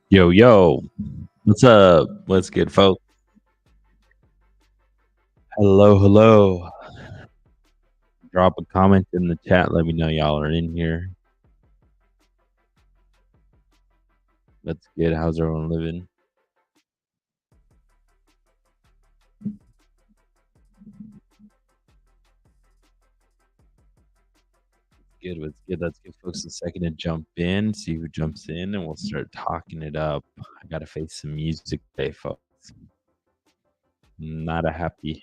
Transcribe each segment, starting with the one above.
Yo, yo, what's up? What's good, folks? Hello, hello. Drop a comment in the chat. Let me know y'all are in here. That's good. How's everyone living? Good. What's good? Let's give folks a second to jump in, see who jumps in, and we'll start talking it up. I got to face some music today, folks. Not a happy,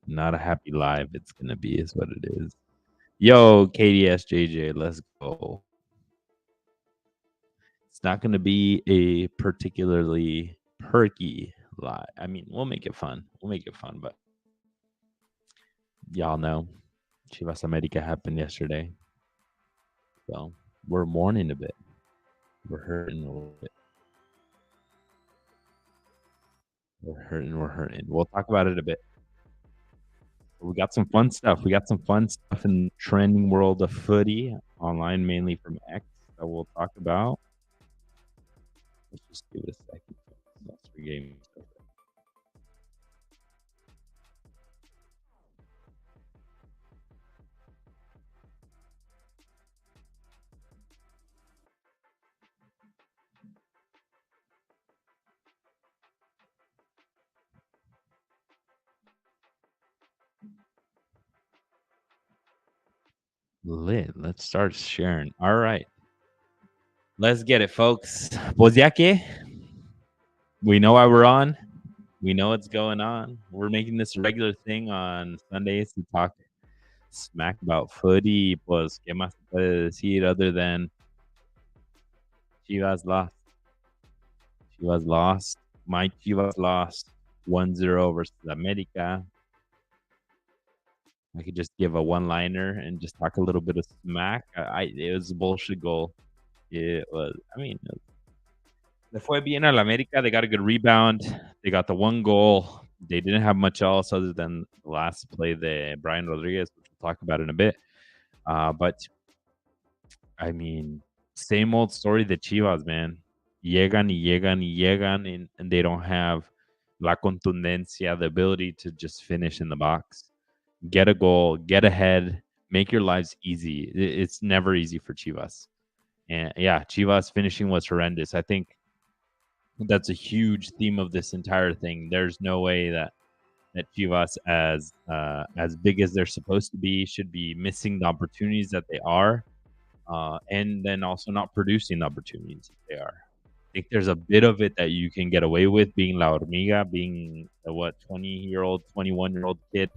not a happy live. It's gonna be is what it is. Yo, KDSJJ, let's go. It's not gonna be a particularly perky live. I mean, we'll make it fun. We'll make it fun, but y'all know Chivas America happened yesterday. So we're mourning a bit. We're hurting a little bit. We're hurting. We're hurting. We'll talk about it a bit. We got some fun stuff. We got some fun stuff in the trending world of footy online, mainly from X, that we'll talk about. Let's just give it a second. That's for gaming stuff. Lit. Let's start sharing. All right. Let's get it, folks. Pues ya que we know why we're on. We know what's going on. We're making this a regular thing on Sundays to talk smack about footy. Pues, ¿qué más se puede decir other than Chivas lost? Chivas lost. My Chivas lost 1-0 versus America. I could just give a one-liner and just talk a little bit of smack. It was a bullshit goal. It was. I mean, le fue bien al America. They got a good rebound. They got the one goal. They didn't have much else other than the last play, the Brian Rodriguez, which we'll talk about in a bit. But I mean, same old story. The Chivas, man, llegan y llegan y llegan, and they don't have la contundencia, the ability to just finish in the box, get a goal, get ahead, make your lives easy. It's never easy for Chivas. And yeah, Chivas finishing was horrendous. I think that's a huge theme of this entire thing. There's no way that Chivas, as big as they're supposed to be, should be missing the opportunities that they are, and then also not producing the opportunities that they are. I think there's a bit of it that you can get away with being La Hormiga, being a 20-year-old, 21-year-old kid,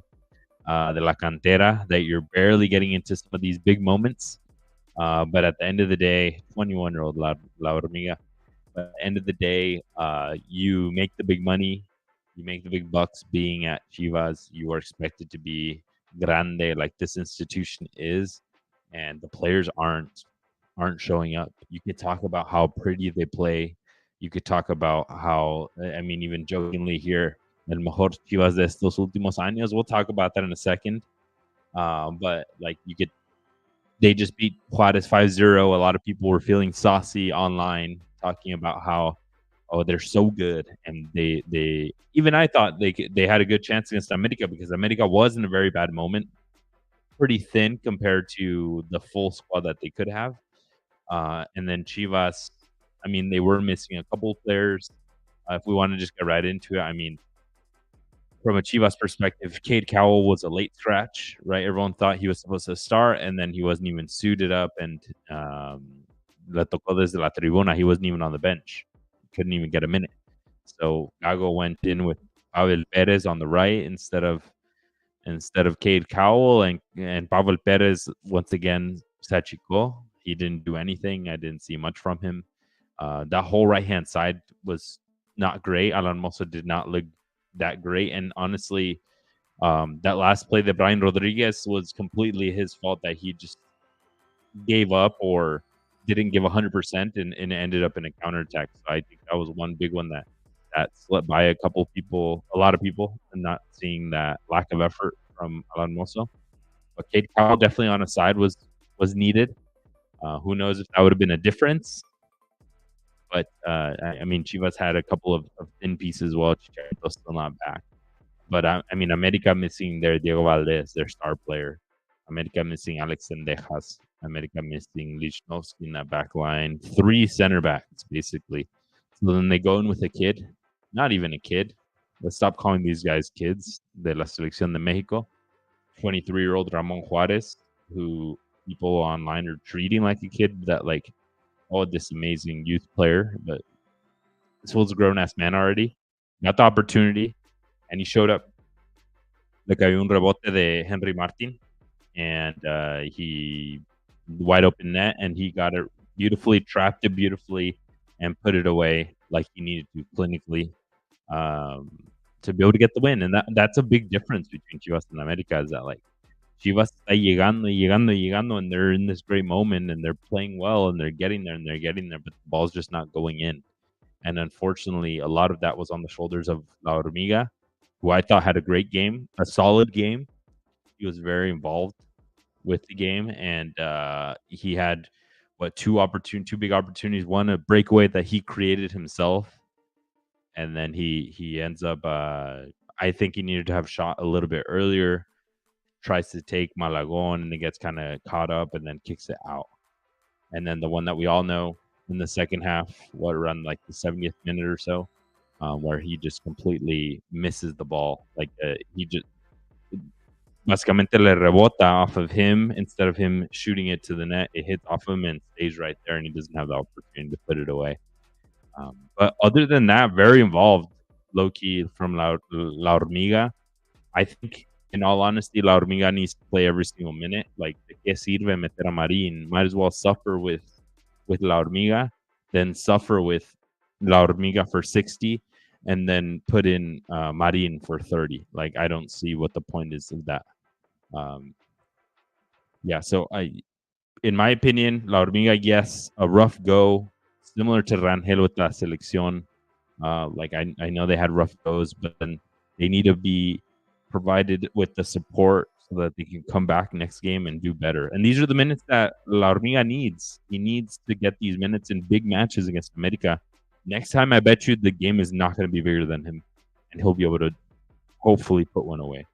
de la cantera, that you're barely getting into some of these big moments. But at the end of the day, 21-year-old La Hormiga. But at the end of the day, you make the big money, you make the big bucks being at Chivas. You are expected to be grande like this institution is, and the players aren't showing up. You could talk about how pretty they play. You could talk about how, I mean, even jokingly here, el mejor Chivas de estos últimos años. We'll talk about that in a second. But like you could, they just beat Juarez 5-0. A lot of people were feeling saucy online, talking about how, oh, they're so good, and they even I thought they had a good chance against America because America was in a very bad moment, pretty thin compared to the full squad that they could have. And then Chivas, I mean, they were missing a couple of players. If we want to just get right into it, I mean, from a Chivas perspective, Cade Cowell was a late scratch, right? Everyone thought he was supposed to start, and then he wasn't even suited up, and le tocó desde la tribuna. He wasn't even on the bench. Couldn't even get a minute. So Gago went in with Pavel Perez on the right instead of Cade Cowell, and Pavel Perez once again Sachiko. He didn't do anything. I didn't see much from him. That whole right hand side was not great. Alan Mosso did not look that great, and honestly, that last play that Brian Rodriguez was completely his fault that he just gave up or didn't give 100% and it ended up in a counterattack. So I think that was one big one that slipped by a lot of people, and not seeing that lack of effort from Alan Mosso. But Cade Cowell definitely on a side was needed. Who knows if that would have been a difference? But I mean, Chivas had a couple of thin pieces as well. Chicharito's still not back. But I mean, America missing their Diego Valdez, their star player. America missing Alex Sendejas. America missing Lichnowsky in that back line. 3 center backs, basically. So then they go in with a kid. Not even a kid. Let's stop calling these guys kids. De la Selección de Mexico. 23-year-old Ramon Juarez, who people online are treating like a kid that, like, oh, this amazing youth player. But this fool's a grown-ass man already. Got the opportunity. And he showed up. Le cayó un rebote de Henry Martin, and he wide open net, and he got it beautifully, trapped it beautifully, and put it away like he needed to clinically to be able to get the win. And that's a big difference between Chivas and America, is that, like, Chivas está llegando, and they're in this great moment, and they're playing well, and they're getting there, but the ball's just not going in. And unfortunately, a lot of that was on the shoulders of La Hormiga, who I thought had a great game, a solid game. He was very involved with the game, and he had two big opportunities. One, a breakaway that he created himself, and then he ends up. I think he needed to have shot a little bit earlier. Tries to take Malagon, and then gets kind of caught up, and then kicks it out. And then the one that we all know in the second half, around like the 70th minute or so, where he just completely misses the ball. Like he just básicamente le rebota off of him instead of him shooting it to the net. It hits off him and stays right there, and he doesn't have the opportunity to put it away. But other than that, very involved, low key from La Hormiga. I think, in all honesty, La Hormiga needs to play every single minute. Like, ¿de qué sirve meter a Marín? Might as well suffer with La Hormiga, then suffer with La Hormiga for 60, and then put in Marín for 30. Like, I don't see what the point is of that. Yeah, so in my opinion, La Hormiga, yes, a rough go, similar to Rangel with La Selección. Like, I know they had rough goes, but then they need to be provided with the support so that they can come back next game and do better. And these are the minutes that La Hormiga needs. He needs to get these minutes in big matches against America. Next time, I bet you the game is not going to be bigger than him, and he'll be able to hopefully put one away.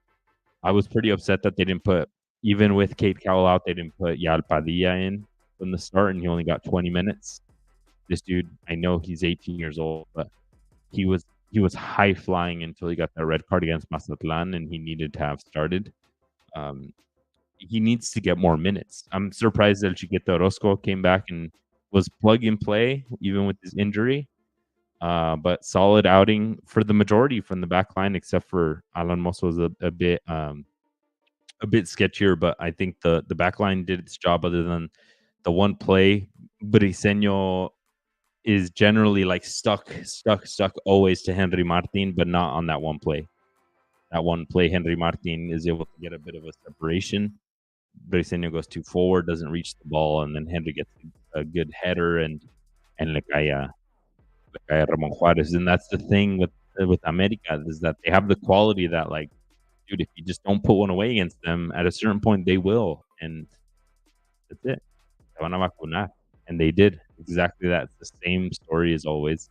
I was pretty upset that they didn't put, even with Kate Cowell out, they didn't put Yal Padilla in from the start, and he only got 20 minutes. This dude, I know he's 18 years old, but he was high flying until he got that red card against Mazatlan, and he needed to have started. He needs to get more minutes. I'm surprised that Chiquete Orozco came back and was plug and play, even with his injury. But solid outing for the majority from the back line, except for Alan Mosso was a bit sketchier. But I think the back line did its job, other than the one play. Briseño is generally like stuck always to Henry Martin, but not on that one play. That one play, Henry Martin is able to get a bit of a separation. Briseño goes too forward, doesn't reach the ball, and then Henry gets a good header, and le cae Ramon Juarez. And that's the thing with America, is that they have the quality that, like, dude, if you just don't put one away against them, at a certain point they will, and that's it. Se van a vacunar. And they did exactly that. It's the same story as always.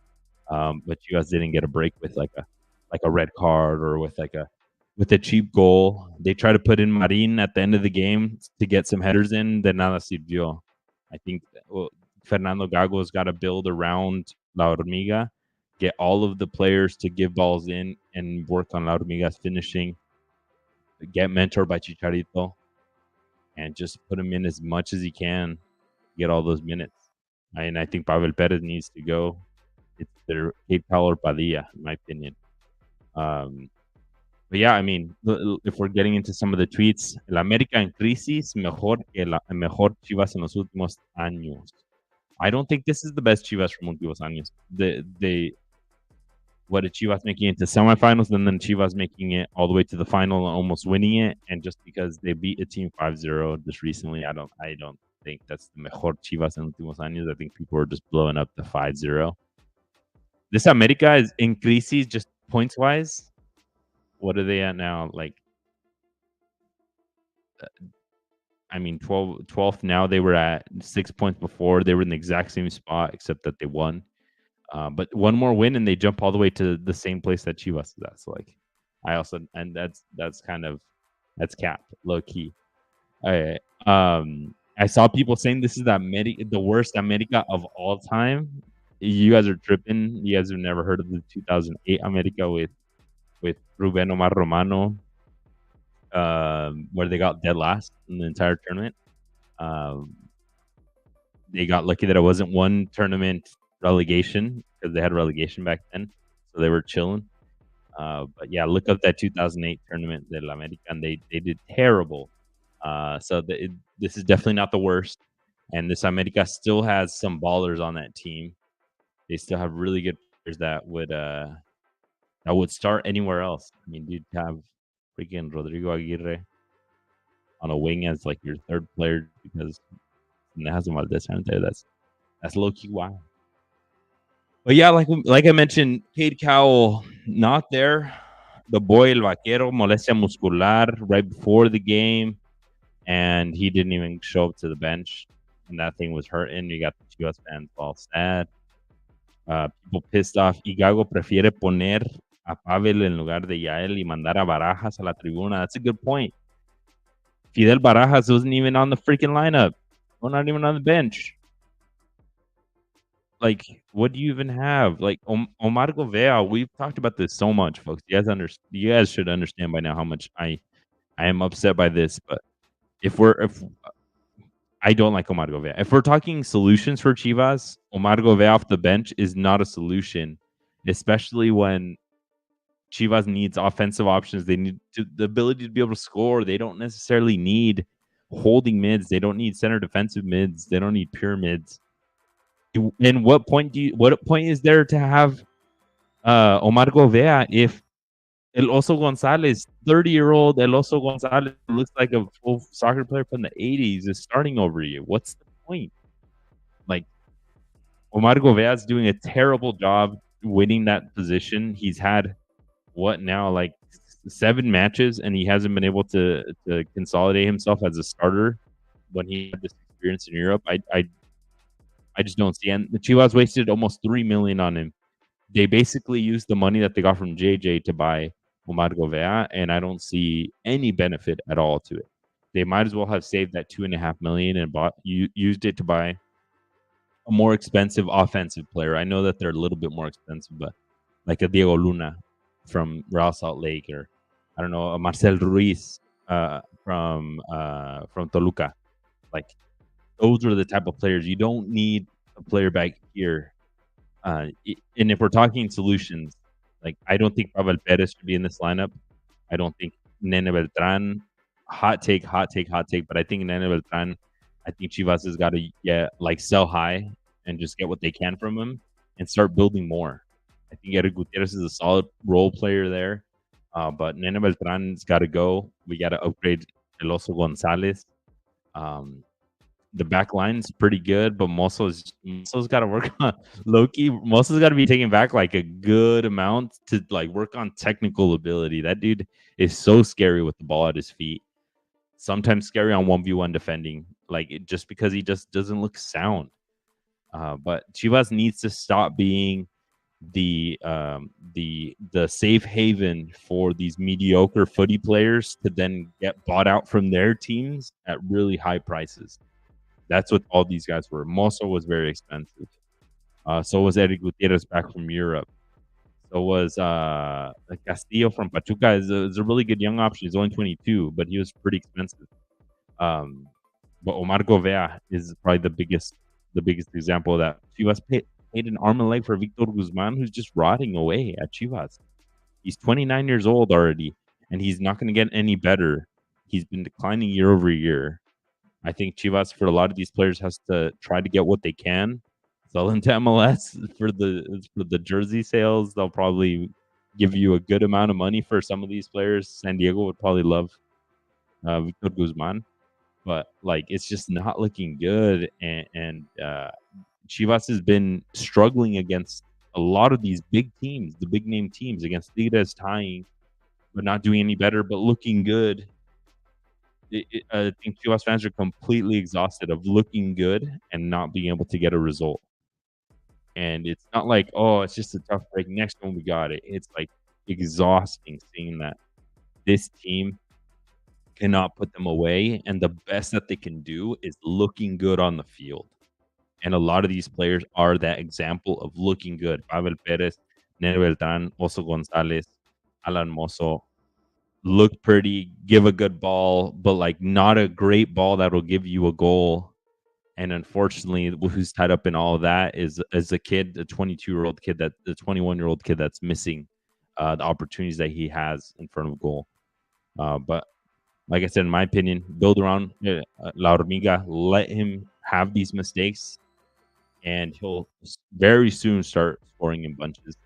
But you guys didn't get a break with like a red card, or with a cheap goal. They try to put in Marin at the end of the game to get some headers in. De nada sirvió. I think Fernando Gago's got to build around La Hormiga, get all of the players to give balls in and work on La Hormiga's finishing. Get mentored by Chicharito, and just put him in as much as he can. Get all those minutes. And I think Pavel Perez needs to go. It's their Kate Powell or Padilla, in my opinion. But yeah, I mean, if we're getting into some of the tweets, el América en crisis mejor Chivas en los últimos años. I don't think this is the best Chivas from últimos años. What did Chivas making it to semifinals, and then Chivas making it all the way to the final and almost winning it, and just because they beat a team 5-0 just recently, I don't think that's the mejor Chivas en últimos años. I think people are just blowing up the 5-0. This America is in crisis just points wise. What are they at now? Like, I mean, 12th now. They were at 6 points before. They were in the exact same spot, except that they won. But one more win and they jump all the way to the same place that Chivas is at. So like, I also and that's kind of that's cap low key. I saw people saying this is the worst America of all time. You guys are tripping. You guys have never heard of the 2008 America with Ruben Omar Romano, where they got dead last in the entire tournament. Um, they got lucky that it wasn't one tournament relegation because they had relegation back then, so they were chilling. But yeah, look up that 2008 tournament del America, and they did terrible. This is definitely not the worst, and this America still has some ballers on that team. They still have really good players that would start anywhere else. I mean, you'd have freaking Rodrigo Aguirre on a wing as like your third player because Nehazo Valdez out there. That's low key wild. But yeah, like I mentioned, Cade Cowell not there. The boy El Vaquero, molestia muscular right before the game, and he didn't even show up to the bench. And that thing was hurting. You got the Chivas fans all sad. People pissed off. Igago prefiere poner a Pavel en lugar de Yael y mandar a Barajas a la tribuna. That's a good point. Fidel Barajas wasn't even on the freaking lineup. We're not even on the bench. Like, what do you even have? Like, Omar Govea, we've talked about this so much, folks. You guys should understand by now how much I am upset by this. But if I don't like Omar Govea. If we're talking solutions for Chivas, Omar Govea off the bench is not a solution, especially when Chivas needs offensive options. They need the ability to be able to score. They don't necessarily need holding mids. They don't need center defensive mids. They don't need pure mids. And what point is there to have Omar Govea if El Oso Gonzalez, 30-year-old El Oso Gonzalez, looks like a full soccer player from the 80s, is starting over you? What's the point? Like, Omar Govea is doing a terrible job winning that position. He's had what now, like 7 matches, and he hasn't been able to consolidate himself as a starter when he had this experience in Europe. I just don't see. And the Chivas wasted almost $3 million on him. They basically used the money that they got from JJ to buy Omar Govea, and I don't see any benefit at all to it. They might as well have saved that $2.5 million and used it to buy a more expensive offensive player. I know that they're a little bit more expensive, but like a Diego Luna from Real Salt Lake, or I don't know, a Marcel Ruiz from Toluca. Like, those are the type of players you don't need a player back here. And if we're talking solutions, like, I don't think Pavel Perez should be in this lineup. I don't think Nene Beltran. Hot take. But I think Nene Beltran. I think Chivas has got to sell high and just get what they can from him and start building more. I think Eric Gutierrez is a solid role player there, but Nene Beltran's got to go. We got to upgrade El Oso Gonzalez. The back line's pretty good, but Moso's got to work on low-key. Moso's got to be taking back like a good amount to like work on technical ability. That dude is so scary with the ball at his feet. Sometimes scary on 1v1 defending, just because he just doesn't look sound. But Chivas needs to stop being the safe haven for these mediocre footy players to then get bought out from their teams at really high prices. That's what all these guys were. Mosso was very expensive. So was Eric Gutierrez back from Europe. So was Castillo from Pachuca is a really good young option. He's only 22, but he was pretty expensive. But Omar Govea is probably the biggest example of that. Chivas paid an arm and leg for Victor Guzman, who's just rotting away at Chivas. He's 29 years old already, and he's not going to get any better. He's been declining year over year. I think Chivas, for a lot of these players, has to try to get what they can, sell them to MLS for the jersey sales. They'll probably give you a good amount of money for some of these players. San Diego would probably love Victor Guzman, but it's just not looking good. And Chivas has been struggling against a lot of these big teams, the big name teams, against Tigres tying, but not doing any better, but looking good. I think Chivas fans are completely exhausted of looking good and not being able to get a result. And it's not like, oh, it's just a tough break. Next one we got it. It's like exhausting seeing that this team cannot put them away, and the best that they can do is looking good on the field. And a lot of these players are that example of looking good. Pavel Perez, Nene Beltran, Oso Gonzalez, Alan Mozo look pretty, give a good ball, but like not a great ball that'll give you a goal. And unfortunately, who's tied up in all of that is a kid, a 22-year-old kid, that the 21-year-old kid that's missing the opportunities that he has in front of goal. But like I said, in my opinion, build around La Hormiga, let him have these mistakes, and he'll very soon start scoring in bunches.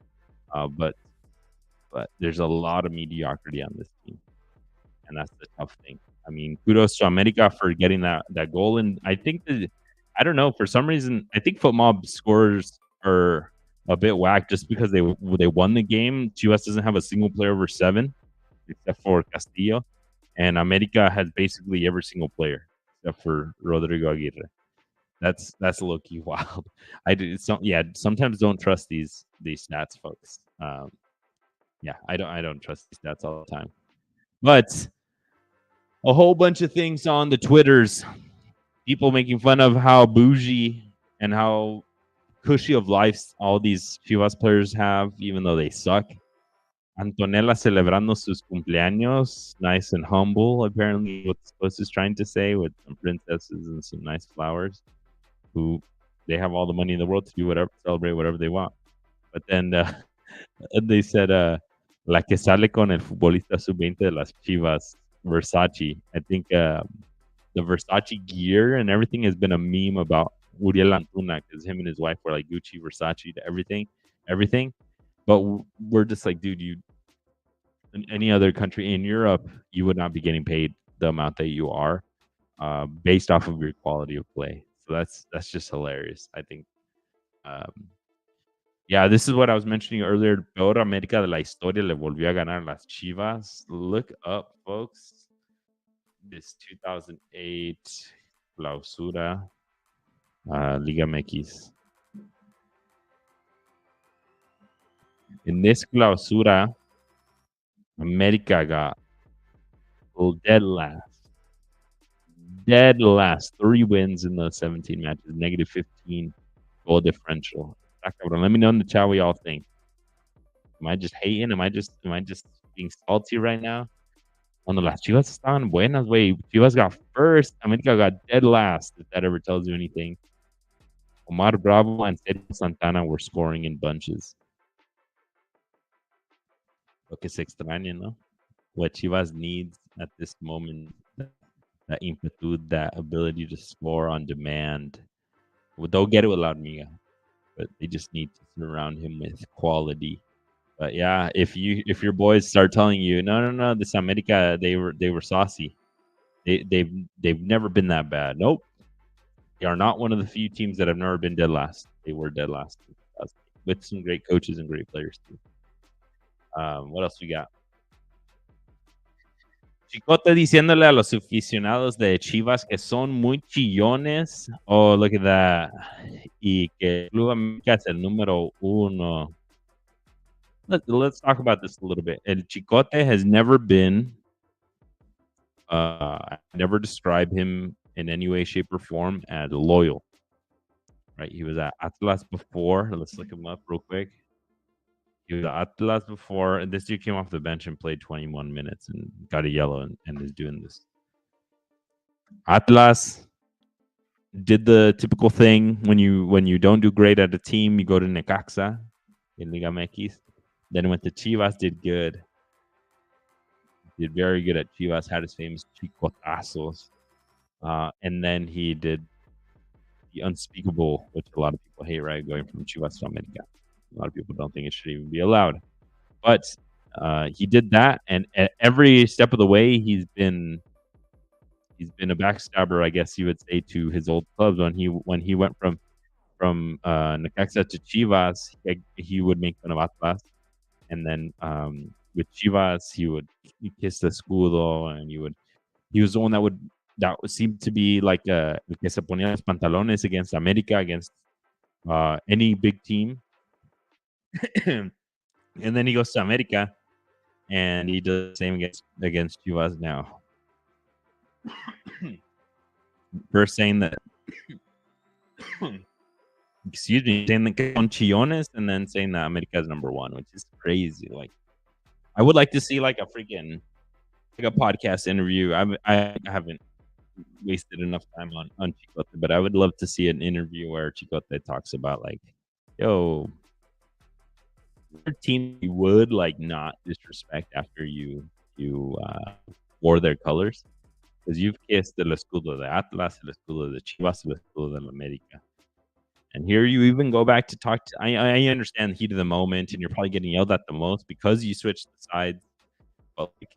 But there's a lot of mediocrity on this team, and that's the tough thing. I mean, kudos to America for getting that goal, and I think that I don't know, for some reason I think FootMob scores are a bit whack just because they won the game. Chivas doesn't have a single player over 7 except for Castillo, and America has basically every single player except for Rodrigo Aguirre. That's low key wild. Sometimes don't trust these stats, folks. I don't trust these stats all the time. But a whole bunch of things on the Twitters. People making fun of how bougie and how cushy of lives all these Chivas players have, even though they suck. Antonella celebrando sus cumpleaños, nice and humble, apparently, what Spurs is trying to say, with some princesses and some nice flowers, who they have all the money in the world to do whatever, celebrate whatever they want. But then they said, la que sale con el futbolista sub-20 de las Chivas, Versace. I think the Versace gear and everything has been a meme about Uriel Antuna, because him and his wife were like Gucci, Versace to everything. But we're just like, dude, in any other country in Europe, you would not be getting paid the amount that you are, based off of your quality of play. So that's just hilarious. I think, this is what I was mentioning earlier. Peor América de la historia le volvió a ganar las Chivas. Look up, folks. This 2008 Clausura Liga MX. In this Clausura, America got dead last. Dead last. 3 wins in the 17 matches. Negative 15 goal differential. Let me know in the chat what y'all think. Am I just hating? Am I just being salty right now? Cuando las Chivas estaban buenas, güey. Chivas got first. America got dead last, if that ever tells you anything. Omar Bravo and Sergio Santana were scoring in bunches. Lo que se extraña, ¿no? What Chivas needs at this moment, that impetu, that ability to score on demand. Well, they'll get it with La Hormiga, but they just need to surround him with quality. But yeah, if your boys start telling you, no, this America, they were saucy. They've never been that bad. Nope. They are not one of the few teams that have never been dead last. They were dead last with some great coaches and great players too. What else we got? Chicote diciéndole a los aficionados de Chivas que son muy chillones. Oh, look at that. Y que Club América es el número 1. Let's talk about this a little bit. El Chicote has never been, I never describe him in any way, shape, or form as loyal. Right? He was at Atlas before. Let's look him up real quick. He was at Atlas before, and this dude came off the bench and played 21 minutes and got a yellow and is doing this. Atlas did the typical thing when you don't do great at a team, you go to Necaxa in Liga MX. Then went to Chivas, did good. Did very good at Chivas, had his famous chicotazos. And then he did the unspeakable, which a lot of people hate, right? Going from Chivas to America. A lot of people don't think it should even be allowed. But he did that, and at every step of the way, he's been a backstabber, I guess you would say, to his old clubs. When he went from Necaxa to Chivas, he would make fun of Atlas. And then with Chivas, he would kiss the escudo, and he was the one that seemed to be like que se ponía los pantalones against America, against any big team. And then he goes to America, and he does the same against Chivas now. First saying that, excuse me, saying that on Chillones, and then saying that America is number one, which is crazy. Like, I would like to see like a freaking like a podcast interview. I haven't wasted enough time on Chicote, but I would love to see an interview where Chicote talks about like, yo, your team you would like not disrespect after you wore their colors, because you've kissed el escudo de Atlas, el escudo de Chivas, el escudo de América. And here you even go back to talk to. I understand the heat of the moment, and you're probably getting yelled at the most because you switched the sides. But like,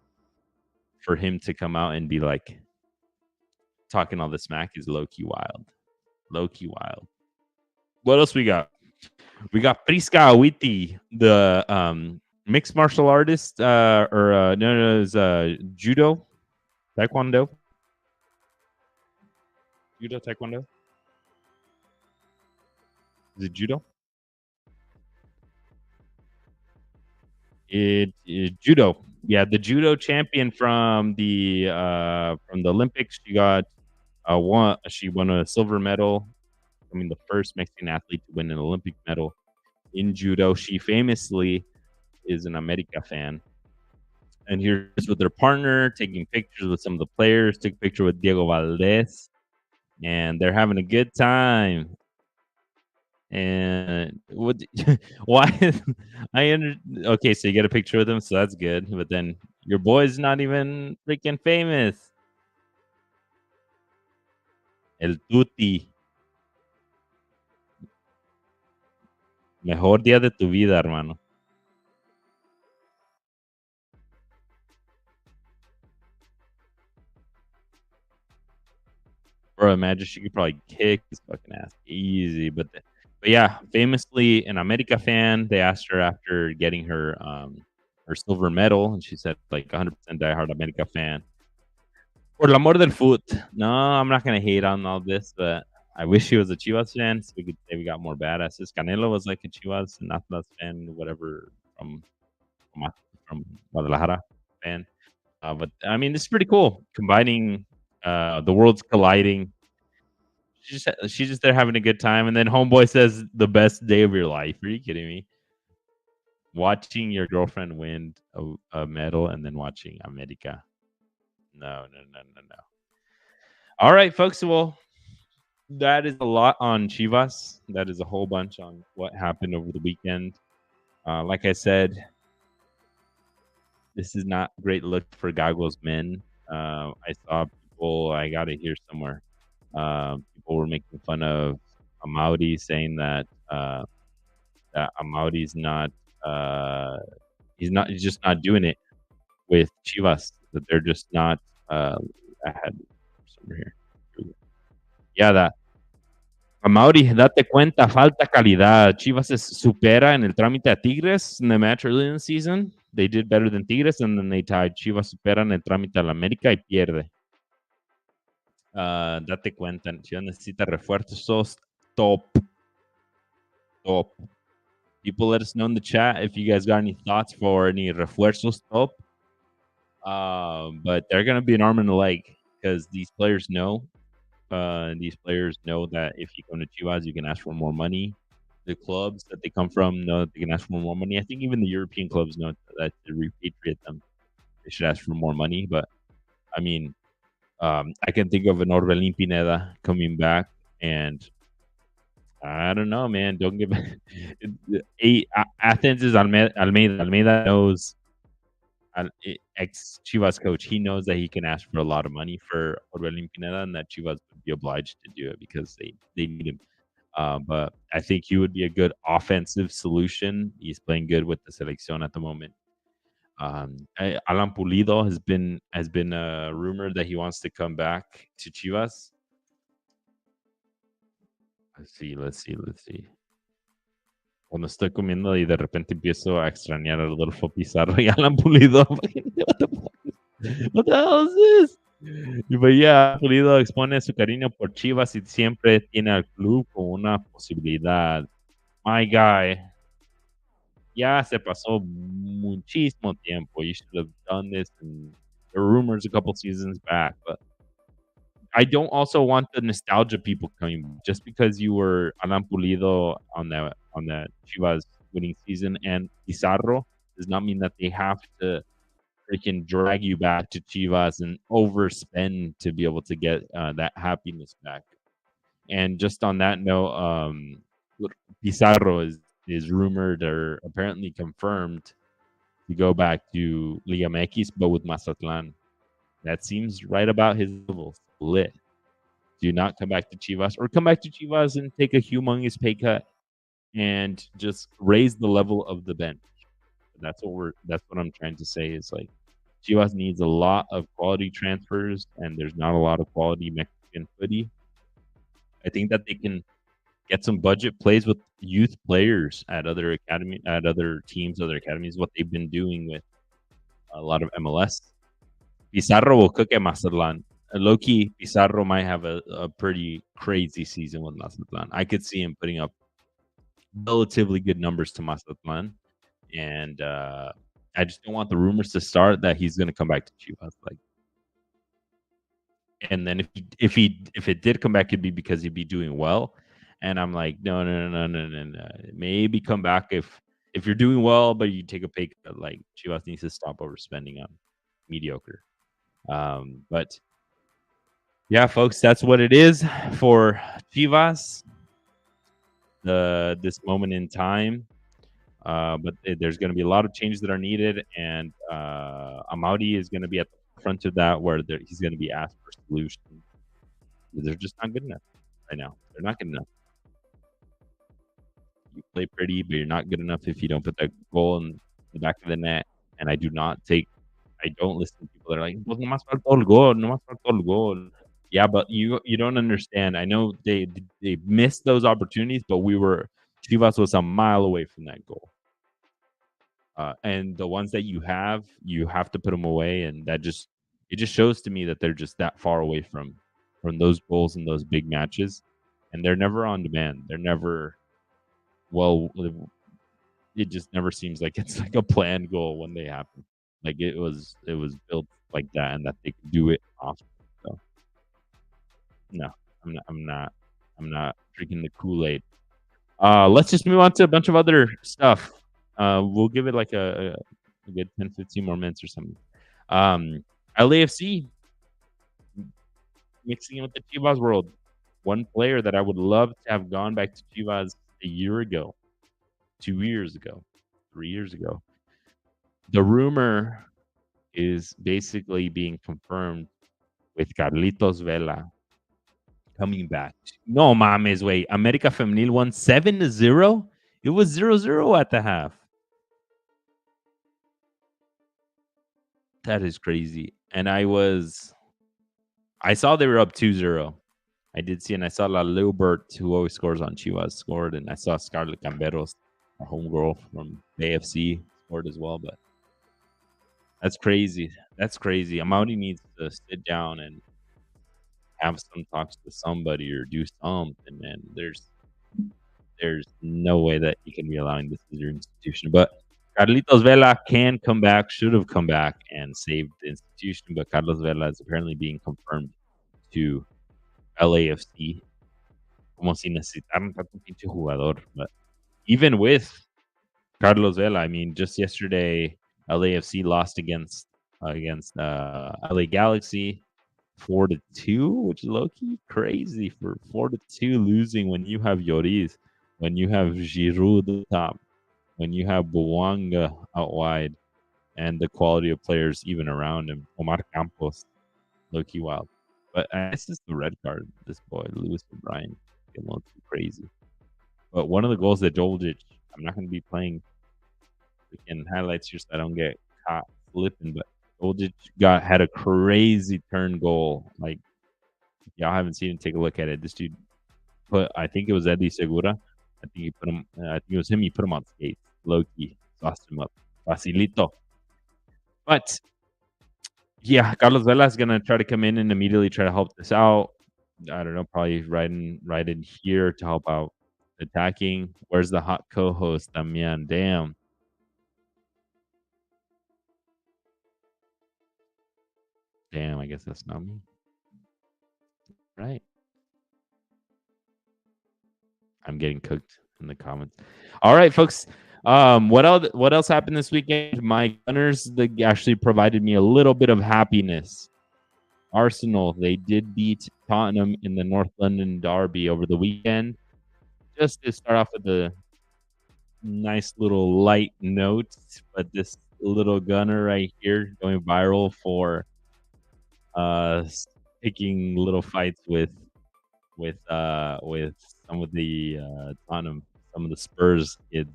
for him to come out and be like talking all the smack is low key wild. Low key wild. What else we got? We got Priska Awiti, the mixed martial artist, or known as judo, taekwondo, taekwondo. Is it judo? It judo. Yeah, the judo champion from the Olympics. She got She won a silver medal. I mean, the first Mexican athlete to win an Olympic medal in judo. She famously is an America fan. And here's with their partner, taking pictures with some of the players. Took a picture with Diego Valdez, and they're having a good time. And what? Why? Okay, so you get a picture with him, so that's good. But then your boy's not even freaking famous. El Tuti. Mejor día de tu vida, hermano. Bro, imagine she could probably kick his fucking ass easy. But yeah, famously an America fan. They asked her after getting her silver medal, and she said like 100% diehard America fan. Por el amor del foot. No, I'm not gonna hate on all this, but I wish he was a Chivas fan so we could say we got more badasses. Canelo was like a Chivas and Atlas fan, whatever, from Guadalajara fan. But I mean, this is pretty cool. Combining the worlds colliding. She's just there having a good time, and then Homeboy says the best day of your life. Are you kidding me? Watching your girlfriend win a medal and then watching America. No. All right, folks. Well, that is a lot on Chivas. That is a whole bunch on what happened over the weekend. Like I said, this is not a great look for Gago's men. I saw people. I got to hear somewhere. People were making fun of Amauri, saying that Amauri's not. He's just not doing it with Chivas. That they're just not. I had somewhere here. Yeah, that Amauri, date cuenta, falta calidad. Chivas se supera en el trámite a Tigres in the match early in the season. They did better than Tigres, and then they tied. Chivas supera en el trámite a la América y pierde. Date cuenta, Chivas necesita refuerzos top. People let us know in the chat if you guys got any thoughts for any refuerzos top. But they're going to be an arm and a leg because these players know. These players know that if you come to Chivas, you can ask for more money. The clubs that they come from know that they can ask for more money. I think even the European clubs know that to repatriate them, they should ask for more money. But I mean, I can think of an Orbelín Pineda coming back, and I don't know, man. Don't give Athens is Almeida. Almeida knows ex Chivas coach. He knows that he can ask for a lot of money for Orbelín Pineda, and that Chivas would be obliged to do it because they need him. But I think he would be a good offensive solution. He's playing good with the selección at the moment. Alan Pulido has been rumored that he wants to come back to Chivas. Let's see. Cuando estoy comiendo y de repente empiezo a extrañar a Rodolfo Pizarro y Alan Pulido. What the hell is this? But yeah, Pulido expone su cariño por Chivas y siempre tiene al club como una posibilidad. My guy, ya se pasó muchísimo tiempo. You should have done this in the rumors a couple seasons back. But I don't also want the nostalgia people coming just because you were Alan Pulido on that Chivas winning season and Pizarro does not mean that they have to freaking drag you back to Chivas and overspend to be able to get that happiness back. And just on that note, Pizarro is rumored or apparently confirmed to go back to Liga MX, but with Mazatlan. That seems right about his level. Split. Do not come back to Chivas or come back to Chivas and take a humongous pay cut and just raise the level of the bench. That's what I'm trying to say is like Chivas needs a lot of quality transfers and there's not a lot of quality Mexican footy. I think that they can get some budget plays with youth players at other teams, other academies, what they've been doing with a lot of MLS. Pizarro will cook at Mazatlan. Loki Pizarro might have a pretty crazy season with Mazatlan. I could see him putting up relatively good numbers to Mazatlan, and I just don't want the rumors to start that he's going to come back to Chivas. Like, and then if it did come back, it'd be because he'd be doing well. And I'm like, no. Maybe come back if you're doing well, but you take a pay cut. Like Chivas needs to stop overspending on mediocre. But yeah, folks, that's what it is for Chivas. This moment in time. But there's going to be a lot of changes that are needed, and Amaury is going to be at the front of that, where he's going to be asked for solutions. They're just not good enough right now. They're not good enough. You play pretty, but you're not good enough if you don't put that goal in the back of the net. And I don't listen to people that are like, "Pues nomás faltó el gol, nomás faltó el gol." Yeah, but you don't understand. I know they missed those opportunities, but Chivas was a mile away from that goal. And the ones that you have to put them away, and it just shows to me that they're just that far away from those goals in those big matches, and they're never on demand. They're never well. It just never seems like it's like a planned goal when they happen. Like it was built like that, and that they could do it often. So no, I'm not drinking the Kool-Aid. Let's just move on to a bunch of other stuff. We'll give it like a good 10, 15 more minutes or something. LAFC mixing in with the Chivas world. One player that I would love to have gone back to Chivas a year ago, 2 years ago, 3 years ago. The rumor is basically being confirmed with Carlitos Vela coming back. No mames, wait. America Femenil won 7-0? It was 0-0 at the half. That is crazy. And I saw they were up 2-0. I did see, and I saw La Lilbert, who always scores on Chivas, scored, and I saw Scarlett Camberos, a homegirl from AFC, scored as well. But that's crazy. That's crazy. Amaury needs to sit down and have some talks to somebody or do something, man. There's no way that you can be allowing this as your institution. But Carlitos Vela can come back, should have come back and saved the institution. But Carlos Vela is apparently being confirmed to LAFC. Como si necesitaran tanto pinche jugador. But even with Carlos Vela, I mean, just yesterday, LAFC lost against LA Galaxy 4-2, which is low-key crazy for 4-2 losing when you have Lloris, when you have Giroud at the top, when you have Bouanga out wide, and the quality of players even around him. Omar Campos, low-key wild. But it's just the red card. This boy, Lewis O'Brien, getting a little too crazy. But one of the goals that Jovic, I'm not going to be playing freaking highlights here so I don't get caught flipping, but Jovic had a crazy turn goal. Like, if y'all haven't seen it, take a look at it. This dude I think it was Eddie Segura. I think it was him. He put him on skates. Low-key. Sauced him up. Facilito. But Yeah, Carlos Vela is gonna try to come in and immediately try to help this out. I don't know, probably right in here to help out attacking. Where's the hot co-host, Damian? Damn. Damn, I guess that's not me. Right. I'm getting cooked in the comments. All right, folks. What else happened this weekend? My Gunners actually provided me a little bit of happiness. Arsenal, they did beat Tottenham in the North London derby over the weekend. Just to start off with a nice little light note, but this little gunner right here going viral for uh picking little fights with some of the Tottenham, some of the Spurs kids.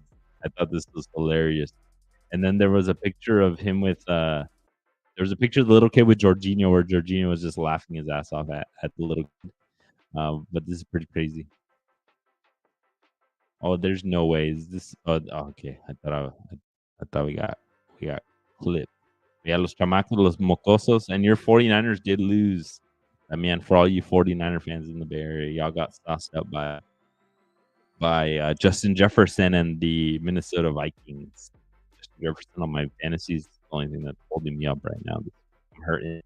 I thought this was hilarious. And then there was a picture of him with there was a picture of the little kid with Jorginho where Jorginho was just laughing his ass off at the little kid. But this is pretty crazy. Oh, there's no way. Is this okay. I thought we got clipped. Yeah, los chamacos, los mocosos, and your 49ers did lose. I mean, for all you 49er fans in the Bay Area, y'all got sauced up by Justin Jefferson and the Minnesota Vikings. Justin Jefferson on my fantasies is the only thing that's holding me up right now. I'm hurting.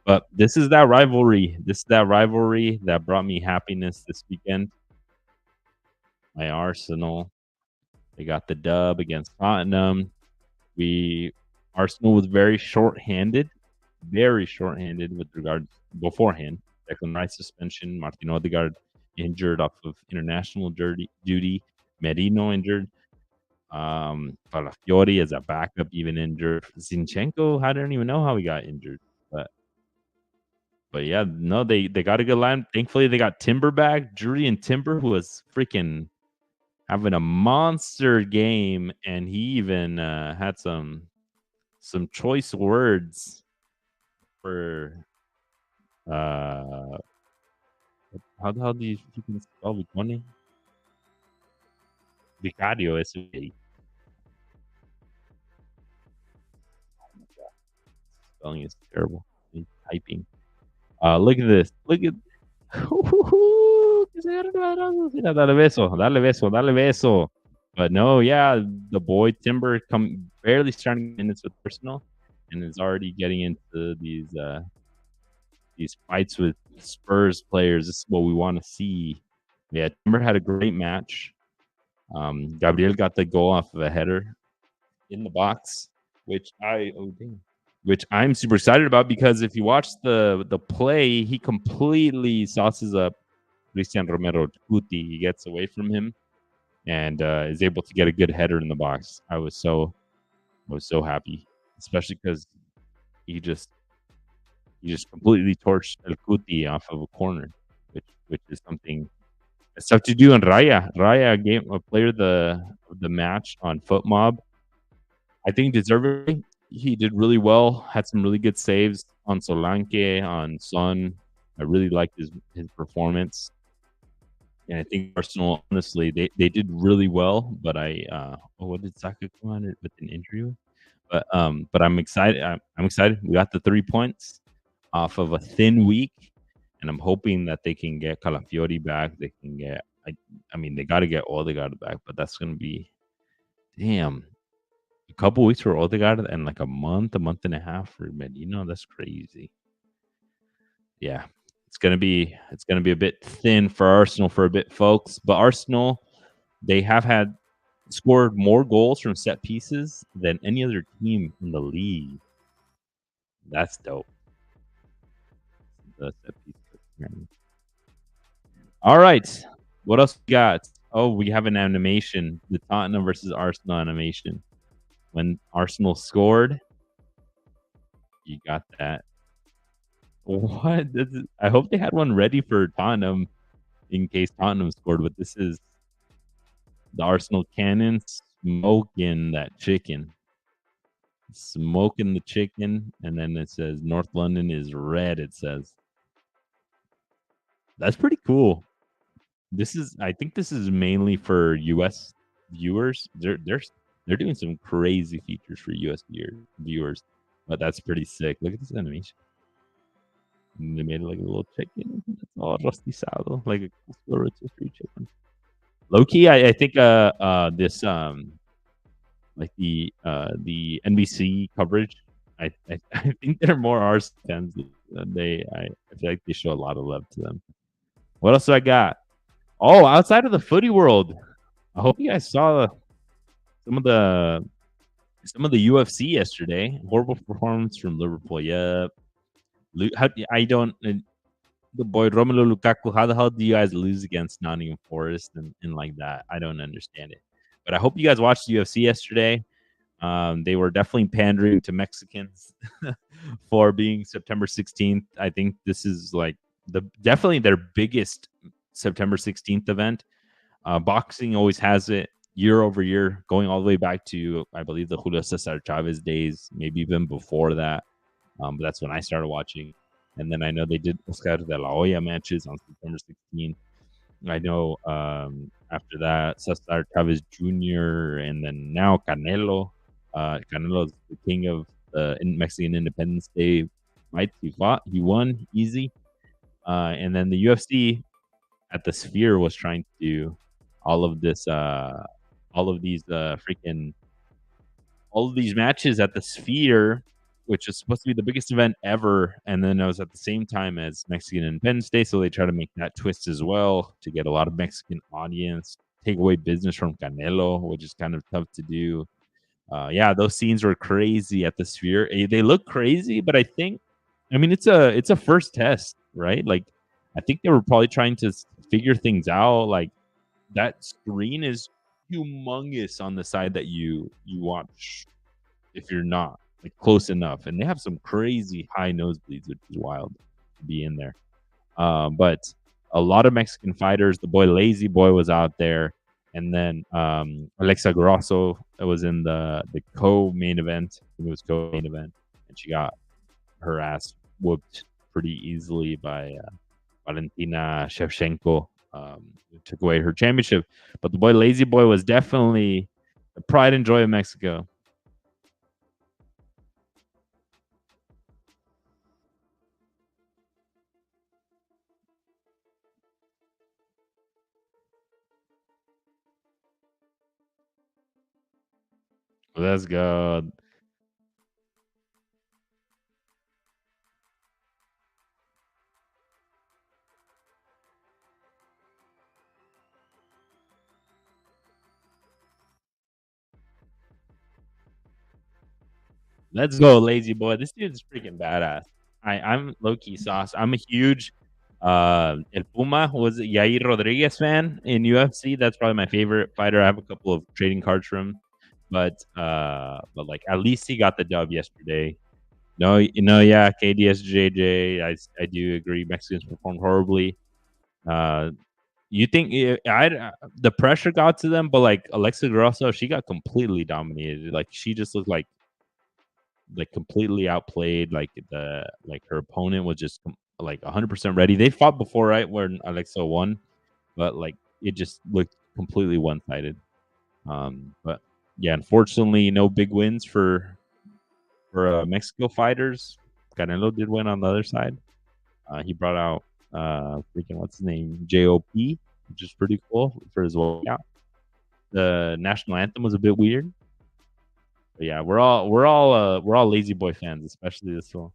But this is that rivalry. This is that rivalry that brought me happiness this weekend. My Arsenal, they got the dub against Tottenham. Arsenal was very short-handed with regards beforehand. Declan Rice suspension, Martin Odegaard injured off of international duty, Merino injured, Palafiori as a backup even injured. Zinchenko, I don't even know how he got injured, but yeah, no, they got a good line. Thankfully, they got Timber back, Julian Timber, who was freaking having a monster game, and he even had some choice words for uh how the hell do you can spell Vicone? Vicario is spelling is terrible. He's typing. Look at this. Look at dale beso, dale beso, dale beso. But no, yeah, the boy Timber come barely starting minutes with Arsenal and is already getting into these fights with Spurs players. This is what we want to see. Yeah, Timber had a great match. Gabriel got the goal off of a header in the box, which I'm super excited about because if you watch the play, he completely sauces up Christian Romero Guti. He gets away from him and is able to get a good header in the box. I was so happy, especially because he just completely torched El Cuti off of a corner, which is something it's tough to do on Raya. Raya game a player of the match on Foot Mob. I think deservedly he did really well. Had some really good saves on Solanke, on Son. I really liked his performance. And I think Arsenal, honestly, they did really well. But what did Saka come on with an injury? But I'm excited. I'm excited. We got the 3 points off of a thin week, and I'm hoping that they can get Calafiori back. They can get. I mean, they got to get Odegaard back, but that's going to be damn a couple weeks for Odegaard and like a month and a half for Medina. That's crazy. Yeah, it's gonna be a bit thin for Arsenal for a bit, folks. But Arsenal, they have had scored more goals from set pieces than any other team in the league. That's dope. The set piece. All right. What else we got? Oh, we have an animation. The Tottenham versus Arsenal animation. When Arsenal scored, you got that. What? I hope they had one ready for Tottenham in case Tottenham scored, but this is the Arsenal cannon smoking that chicken. Smoking the chicken, and then it says North London is red. It says that's pretty cool. I think this is mainly for US viewers. They're doing some crazy features for US viewers. but that's pretty sick. Look at this animation. And they made like a little chicken. It's all rostizado, like a rotisserie chicken. Low key, I think this like the NBC coverage. I think they're more Ars fans than I feel like they show a lot of love to them. What else do I got? Oh, outside of the footy world, I hope you guys saw some of the UFC yesterday. Horrible performance from Liverpool. Yep. I don't. The boy Romelu Lukaku. How the hell do you guys lose against Nottingham Forest and like that? I don't understand it. But I hope you guys watched the UFC yesterday. They were definitely pandering to Mexicans for being September 16th. I think this is like definitely their biggest September 16th event. Boxing always has it year over year, going all the way back to, I believe, the Julio Cesar Chavez days, maybe even before that. But that's when I started watching. And then I know they did Oscar de la Hoya matches on September 16th. I know after that, Cesar Chavez Jr. and then now Canelo. Canelo is the king of Mexican Independence Day fights. He fought, he won easy. And then the UFC at the Sphere was trying to do all of these matches at the Sphere, which is supposed to be the biggest event ever, and then it was at the same time as Mexican Independence Day, so they try to make that twist as well to get a lot of Mexican audience, take away business from Canelo, which is kind of tough to do. Yeah, those scenes were crazy at the Sphere. They look crazy, but I mean, it's a first test, right? Like, I think they were probably trying to figure things out. Like, that screen is humongous on the side that you watch if you're not like close enough, and they have some crazy high nosebleeds, which is wild to be in there. But a lot of Mexican fighters. The boy Lazy Boy was out there, and then Alexa Grosso was in the co-main event. I think it was co-main event, and she got her ass whooped pretty easily by Valentina Shevchenko. Who took away her championship. But the boy Lazy Boy was definitely the pride and joy of Mexico. Let's go. Let's go, Lazy Boy. This dude's freaking badass. I'm low key sauce. I'm a huge El Puma was it Yair Rodriguez fan in UFC. That's probably my favorite fighter. I have a couple of trading cards from him, but like at least he got the dub yesterday. No, yeah, KDSJJ. I do agree. Mexicans performed horribly. Uh, you think the pressure got to them, but like Alexa Grosso, she got completely dominated. Like she just looked like completely outplayed. Like her opponent was just like 100% ready. They fought before, right, when Alexa won, but like it just looked completely one sided. But yeah, unfortunately, no big wins for Mexico fighters. Canelo did win on the other side. He brought out freaking what's his name, JOP, which is pretty cool for his walkout. The national anthem was a bit weird. But yeah, we're all Lazy Boy fans, especially this one.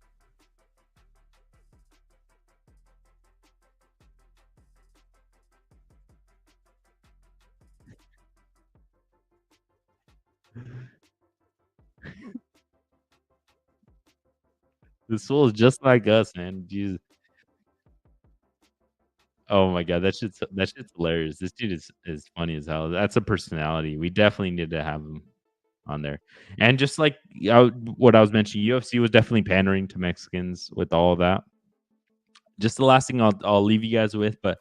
This fool is just like us, man. Jesus. Oh my god, that shit's hilarious. This dude is funny as hell. That's a personality. We definitely need to have him on there. And just like what I was mentioning, UFC was definitely pandering to Mexicans with all of that. Just the last thing I'll leave you guys with, but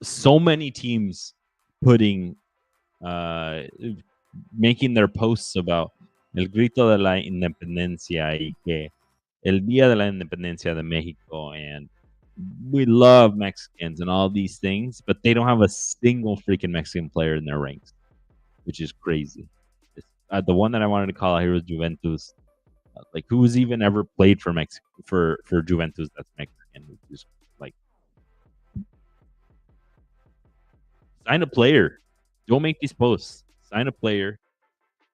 so many teams putting uh making their posts about el grito de la independencia y que el día de la independencia de Mexico, and we love Mexicans and all these things, but they don't have a single freaking Mexican player in their ranks, which is crazy. The one that I wanted to call out here was Juventus. Like, who's even ever played for for Juventus that's Mexican? Just like sign a player. Don't make these posts. Sign a player.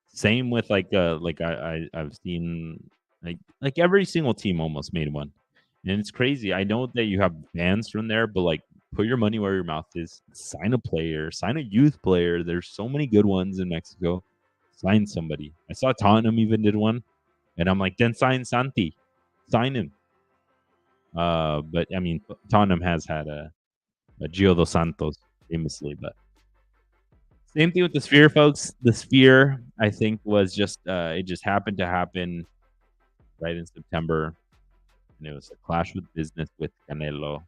Same with like I've seen like every single team almost made one, and it's crazy. I know that you have bans from there, but like put your money where your mouth is. Sign a player. Sign a youth player. There's so many good ones in Mexico. Sign somebody. I saw Tottenham even did one, and I'm like, then sign Santi. Sign him. But I mean, Tottenham has had a Gio dos Santos famously, but same thing with the Sphere, folks. The Sphere, I think, was just it just happened to happen right in September, and it was a clash with business with Canelo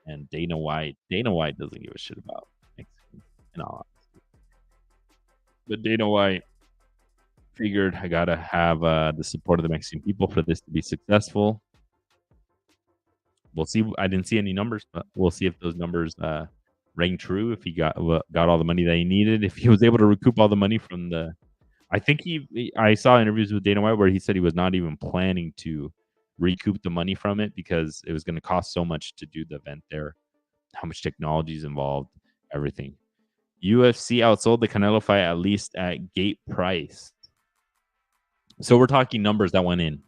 and Dana White. Dana White doesn't give a shit about Mexicans, in all honesty. But Dana White figured I gotta have the support of the Mexican people for this to be successful. We'll see. I didn't see any numbers, but we'll see if those numbers rang true. If he got all the money that he needed, if he was able to recoup all the money from the. I think I saw interviews with Dana White where he said he was not even planning to recoup the money from it because it was going to cost so much to do the event there. How much technology is involved, everything. UFC outsold the Canelo fight at least at gate price. So we're talking numbers that went in.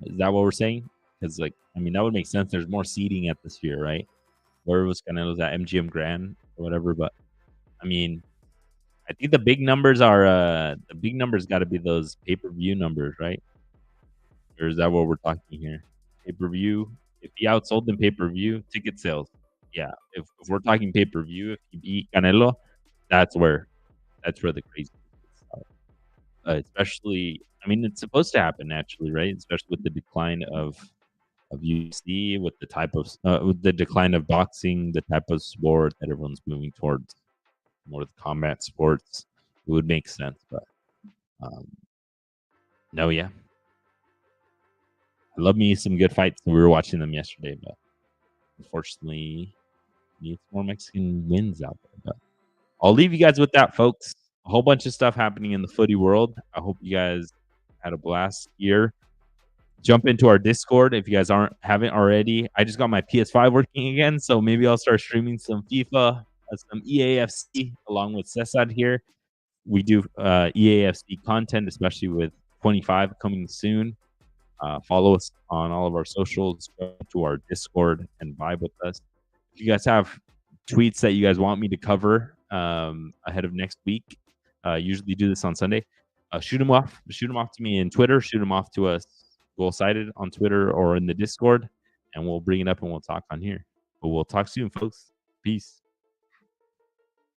Is that what we're saying? Because like, I mean, that would make sense. There's more seating at the Sphere, right? Where was Canelo's at MGM Grand or whatever. But I mean, I think the big numbers got to be those pay-per-view numbers, right? Or is that what we're talking here? Pay-per-view. If he outsold them pay-per-view, ticket sales. Yeah. If we're talking pay-per-view, if he beat Canelo, that's where the crazy stuff. Especially, I mean, it's supposed to happen naturally, right? Especially with the decline of UFC, with the type of with the decline of boxing, the type of sport that everyone's moving towards, more the combat sports. It would make sense, but no, yeah. I love me some good fights. We were watching them yesterday, but unfortunately, need more Mexican wins out there. But I'll leave you guys with that, folks. A whole bunch of stuff happening in the footy world. I hope you guys had a blast here. Jump into our Discord if you guys haven't already. I just got my PS5 working again, so maybe I'll start streaming some FIFA, some EAFC along with Cesar here. We do EAFC content, especially with 25 coming soon. Follow us on all of our socials, go to our Discord and vibe with us. If you guys have tweets that you guys want me to cover ahead of next week, usually do this on Sunday. Shoot them off to me in Twitter. Shoot them off to us Goal-Sided on Twitter or in the Discord, and we'll bring it up and we'll talk on here. But we'll talk soon, folks. Peace.